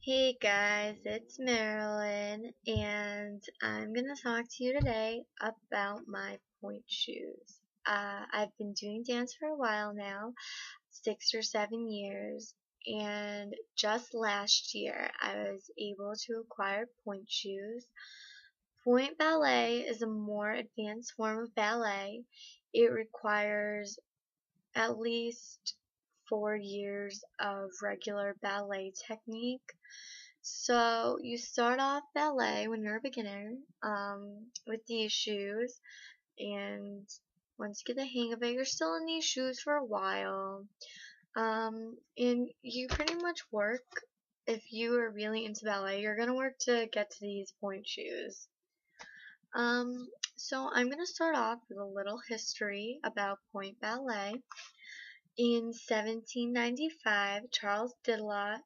Hey guys, it's Marilyn, and I'm gonna talk to you today about my point shoes. I've been doing dance for a while now, 6 or 7 years, and just last year I was able to acquire point shoes. Point ballet is a more advanced form of ballet. It requires at least 4 years of regular ballet technique. So you start off ballet when you're a beginner with these shoes, and once you get the hang of it, you're still in these shoes for a while. And you pretty much work, if you are really into ballet, you're gonna work to get to these point shoes. So I'm gonna start off with a little history about point ballet. In 1795, Charles Didelot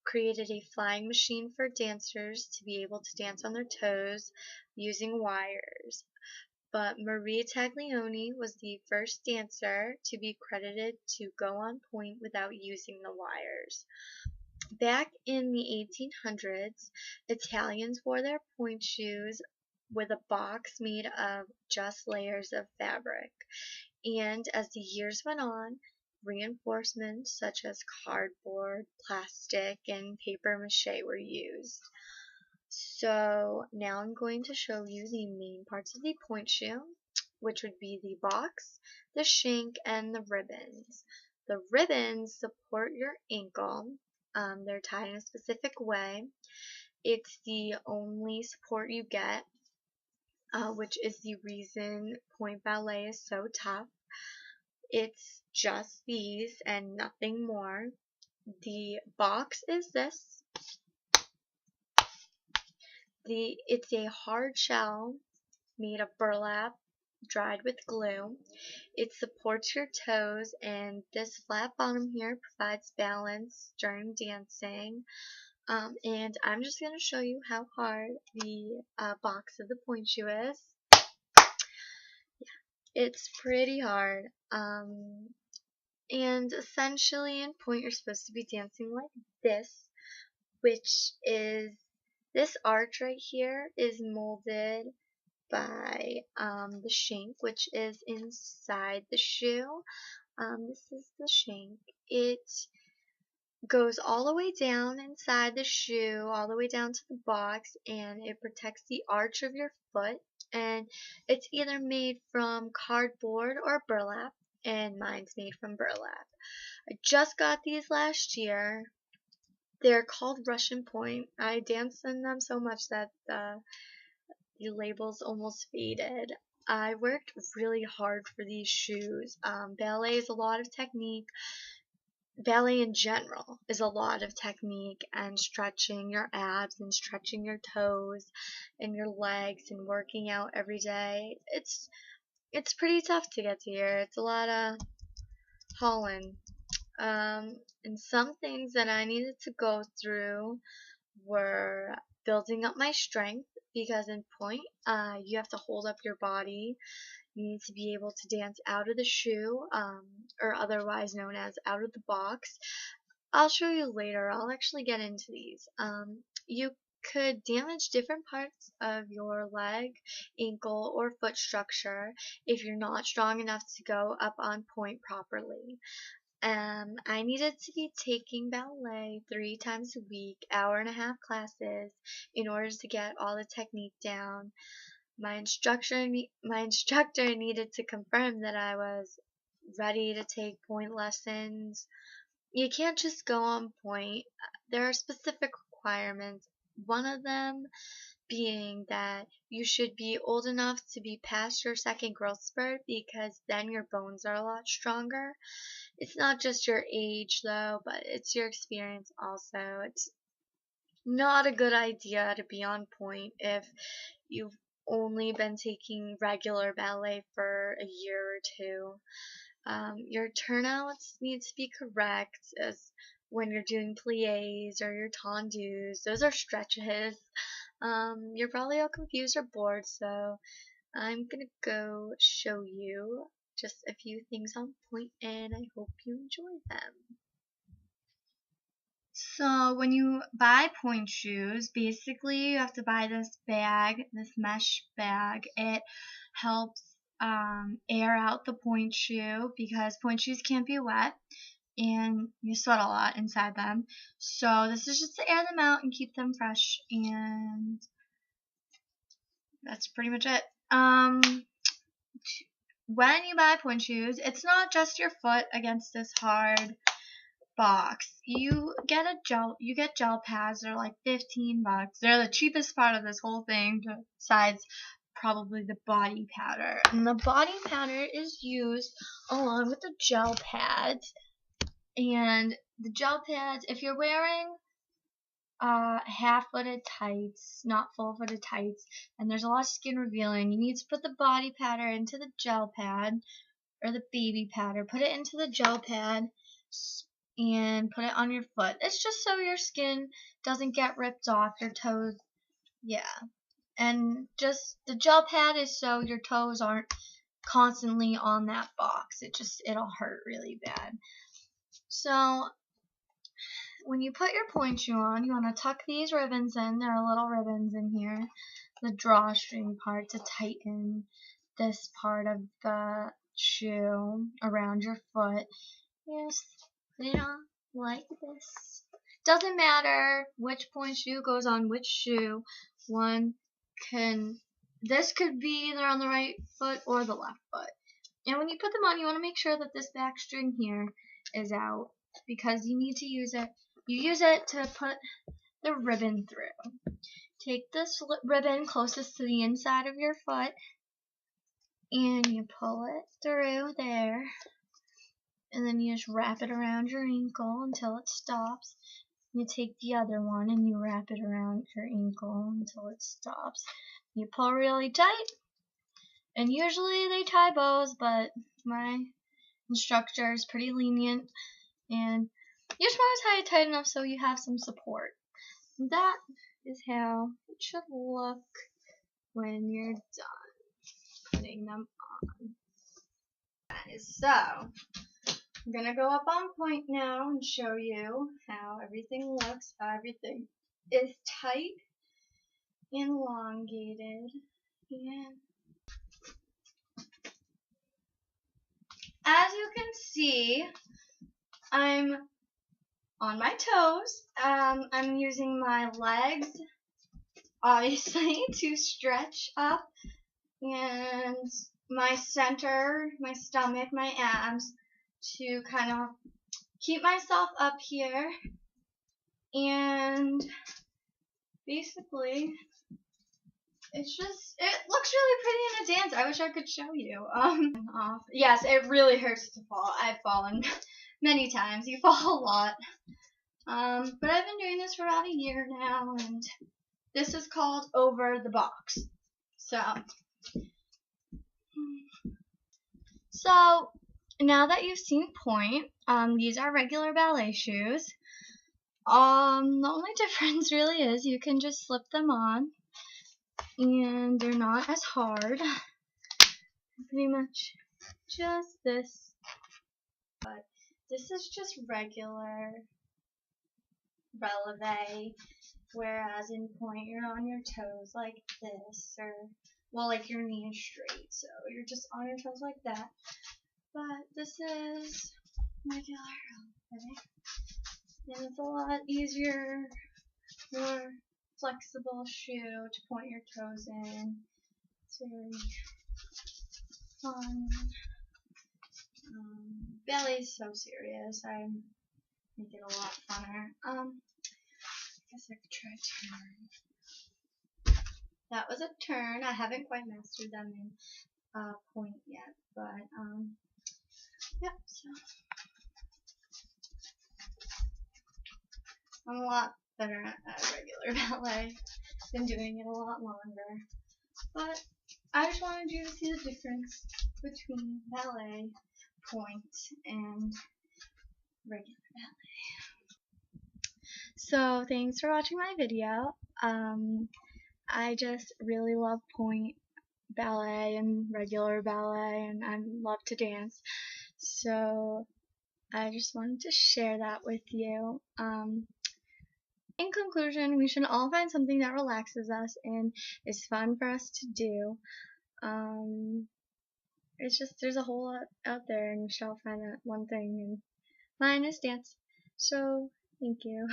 created a flying machine for dancers to be able to dance on their toes using wires. But Maria Taglioni was the first dancer to be credited to go on point without using the wires. Back in the 1800s, Italians wore their point shoes with a box made of just layers of fabric. And as the years went on, reinforcements such as cardboard, plastic, and paper mache were used. So now I'm going to show you the main parts of the point shoe, which would be the box, the shank, and the ribbons. The ribbons support your ankle. They're tied in a specific way. It's the only support you get, which is the reason point ballet is so tough. It's just these and nothing more. The box is this. It's a hard shell made of burlap dried with glue. It supports your toes, and this flat bottom here provides balance during dancing. And I'm just going to show you how hard the box of the point shoe is. It's pretty hard. And essentially in point you're supposed to be dancing like this, which is this arch right here is molded by the shank, which is inside the shoe. This is the shank. It goes all the way down inside the shoe, all the way down to the box, and it protects the arch of your foot. And it's either made from cardboard or burlap, and mine's made from burlap. I just got these last year. They're called Russian Point. I danced in them so much that the labels almost faded. I worked really hard for these shoes. Ballet is a lot of technique. Ballet in general is a lot of technique and stretching your abs and stretching your toes and your legs and working out every day. It's pretty tough to get to here. It's a lot of hauling. And some things that I needed to go through were building up my strength, because in point, you have to hold up your body. You need to be able to dance out of the shoe, or otherwise known as out of the box. I'll show you later. I'll actually get into these. You could damage different parts of your leg, ankle, or foot structure if you're not strong enough to go up on point properly. I needed to be taking ballet 3 times a week, hour-and-a-half classes, in order to get all the technique down. My instructor needed to confirm that I was ready to take point lessons. You can't just go on point. There are specific requirements. One of them being that you should be old enough to be past your second growth spurt, because then your bones are a lot stronger. It's not just your age though, but it's your experience also. It's not a good idea to be on point if you've only been taking regular ballet for a year or two. Your turnouts need to be correct, as when you're doing plies or your tendus. Those are stretches. You're probably all confused or bored, so I'm gonna go show you just a few things on point, and I hope you enjoy them. So when you buy pointe shoes, basically you have to buy this bag, this mesh bag. It helps air out the pointe shoe because pointe shoes can't be wet and you sweat a lot inside them. So this is just to air them out and keep them fresh, and that's pretty much it. When you buy pointe shoes, it's not just your foot against this hard box. You get gel pads. They're like $15. They're the cheapest part of this whole thing besides probably the body powder. And the body powder is used along with the gel pads. And the gel pads, if you're wearing half-footed tights, not full-footed tights, and there's a lot of skin revealing, you need to put the body powder into the gel pad, or the baby powder. Put it into the gel pad and put it on your foot. It's just so your skin doesn't get ripped off your toes. Yeah. And just the gel pad is so your toes aren't constantly on that box. It'll hurt really bad. So when you put your pointe shoe on, you want to tuck these ribbons in. There are little ribbons in here, the drawstring part to tighten this part of the shoe around your foot. Just put it on like this. Doesn't matter which pointe shoe goes on which shoe. This could be either on the right foot or the left foot. And when you put them on, you want to make sure that this back string here is out because you need to use it. You use it to put the ribbon through. Take this ribbon closest to the inside of your foot and you pull it through there. And then you just wrap it around your ankle until it stops. You take the other one and you wrap it around your ankle until it stops. You pull really tight, and usually they tie bows, but my instructor is pretty lenient, and you just want to tie it tight enough so you have some support. That is how it should look when you're done putting them on. So I'm going to go up on point now and show you how everything looks, how everything is tight and elongated. And as you can see, I'm on my toes. I'm using my legs, obviously, to stretch up, and my center, my stomach, my abs, to kind of keep myself up here. And basically, it looks really pretty in a dance. I wish I could show you. Yes, it really hurts to fall. I've fallen many times. You fall a lot. But I've been doing this for about a year now, and this is called Over the Box. So now that you've seen pointe, these are regular ballet shoes. The only difference really is you can just slip them on, and they're not as hard. Pretty much just this. But this is just regular releve, whereas in pointe you're on your toes like this, or well, like your knee is straight, so you're just on your toes like that. But this is regular releve, and it's a lot easier, more flexible shoe to point your toes in. It's very fun. Ballet is so serious. I make it a lot funner. I guess I could try a turn. That was a turn. I haven't quite mastered them in pointe yet, but yep. So I'm a lot better at regular ballet. Been doing it a lot longer, but I just wanted you to see the difference between ballet, pointe, and regular ballet. So thanks for watching my video. I just really love pointe ballet and regular ballet, and I love to dance. So I just wanted to share that with you. in conclusion, we should all find something that relaxes us and is fun for us to do. It's just there's a whole lot out there, and we should all find that one thing. And mine is dance. So thank you.